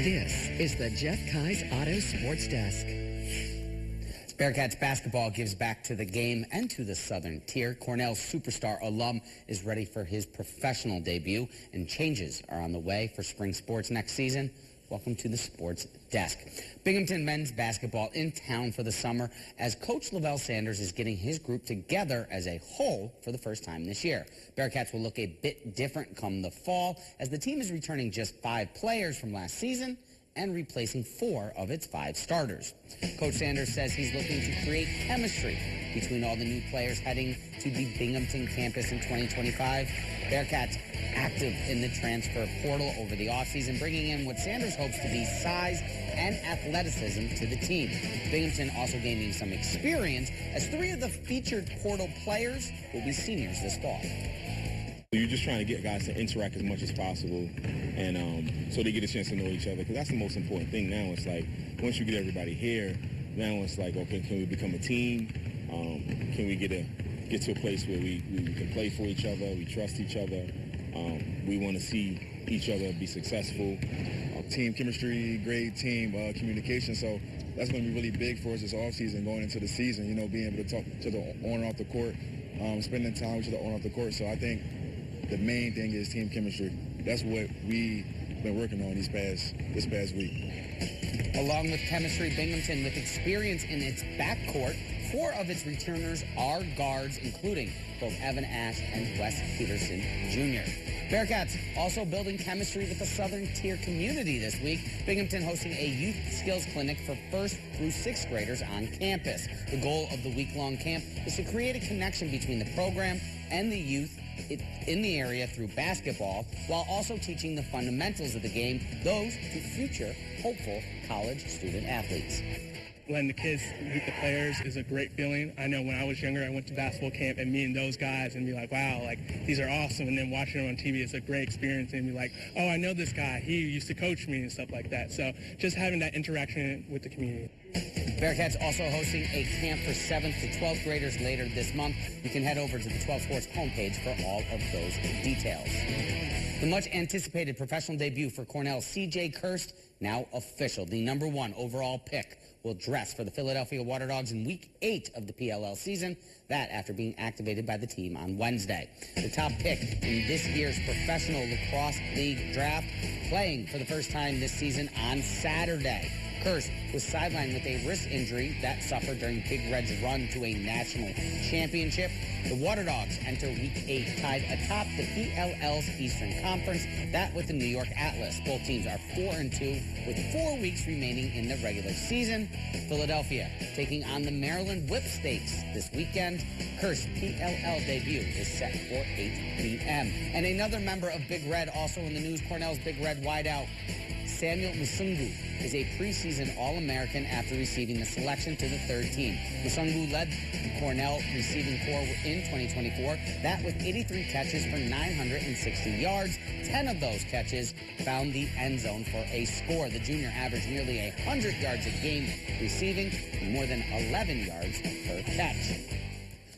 This is the Jeff Kai's Auto Sports Desk. Bearcats basketball gives back to the game and to the Southern Tier. Cornell superstar alum is ready for his professional debut, and changes are on the way for spring sports next season. Welcome to the Sports Desk. Binghamton men's basketball in town for the summer as Coach Levell Sanders is getting his group together as a whole for the first time this year. Bearcats will look a bit different come the fall as the team is returning just 5 players from last season and replacing 4 of its 5 starters. Coach Sanders says he's looking to create chemistry between all the new players heading to the Binghamton campus in 2025. Bearcats active in the transfer portal over the offseason, bringing in what Sanders hopes to be size and athleticism to the team. Binghamton also gaining some experience as 3 of the featured portal players will be seniors this fall. You're just trying to get guys to interact as much as possible, and so they get a chance to know each other, because that's the most important thing now. It's like, once you get everybody here, now it's like, okay, can we become a team? Can we get to a place where we can play for each other, we trust each other, we want to see each other be successful. Team chemistry, great team communication, so that's going to be really big for us this offseason, going into the season, you know, being able to talk to the on and off the court, spending time with the on and off the court. So I think the main thing is team chemistry. That's what we've been working on this past week. Along with chemistry, Binghamton with experience in its backcourt, 4 of its returners are guards, including both Evan Ash and Wes Peterson Jr. Bearcats also building chemistry with the Southern Tier community this week. Binghamton hosting a youth skills clinic for 1st through 6th graders on campus. The goal of the week-long camp is to create a connection between the program and the youth in the area through basketball, while also teaching the fundamentals of the game, those to future hopeful college student athletes. Letting the kids meet the players is a great feeling. I know when I was younger, I went to basketball camp and meeting those guys and be like, wow, like, these are awesome. And then watching them on TV is a great experience and be like, oh, I know this guy. He used to coach me and stuff like that. So just having that interaction with the community. Bearcats also hosting a camp for 7th to 12th graders later this month. You can head over to the 12 Sports homepage for all of those details. The much-anticipated professional debut for Cornell's C.J. Kirst, now official. The #1 overall pick will dress for the Philadelphia Waterdogs in Week 8 of the PLL season. That after being activated by the team on Wednesday. The top pick in this year's Professional Lacrosse League draft, playing for the first time this season on Saturday. Kirst was sidelined with a wrist injury that suffered during Big Red's run to a national championship. The Waterdogs enter Week 8 tied atop the PLL's Eastern Conference, that with the New York Atlas. Both teams are 4-2 with 4 weeks remaining in the regular season. Philadelphia taking on the Maryland Whip Stakes this weekend. Kirst's PLL debut is set for 8 p.m. And another member of Big Red also in the news, Cornell's Big Red wideout Samuel Musungu is a preseason All-American after receiving the selection to the 3rd team. Musungu led the Cornell receiving corps in 2024, that with 83 catches for 960 yards. 10 of those catches found the end zone for a score. The junior averaged nearly 100 yards a game receiving and more than 11 yards per catch.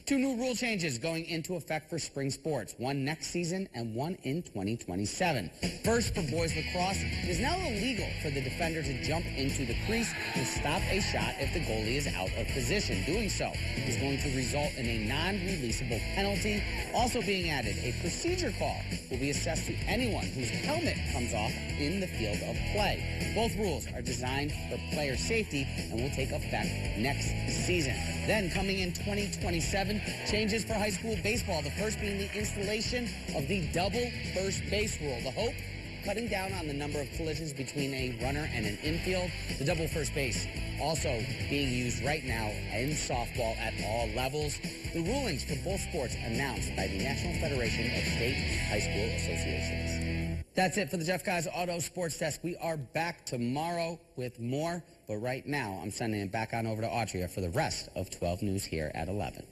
2 new rule changes going into effect for spring sports, one next season and one in 2027. First, for boys lacrosse, it is now illegal for the defender to jump into the crease and stop a shot if the goalie is out of position. Doing so is going to result in a non-releasable penalty. Also being added, a procedure call will be assessed to anyone whose helmet comes off in the field of play. Both rules are designed for player safety and will take effect next season. Then, coming in 2027, changes for high school baseball. The first being the installation of the double first base rule. The hope, cutting down on the number of collisions between a runner and an infield. The double first base also being used right now in softball at all levels. The rulings for both sports announced by the National Federation of State High School Associations. That's it for the Jeff Kai's Auto Sports Desk. We are back tomorrow with more, but right now I'm sending it back on over to Audrey for the rest of 12 News here at 11.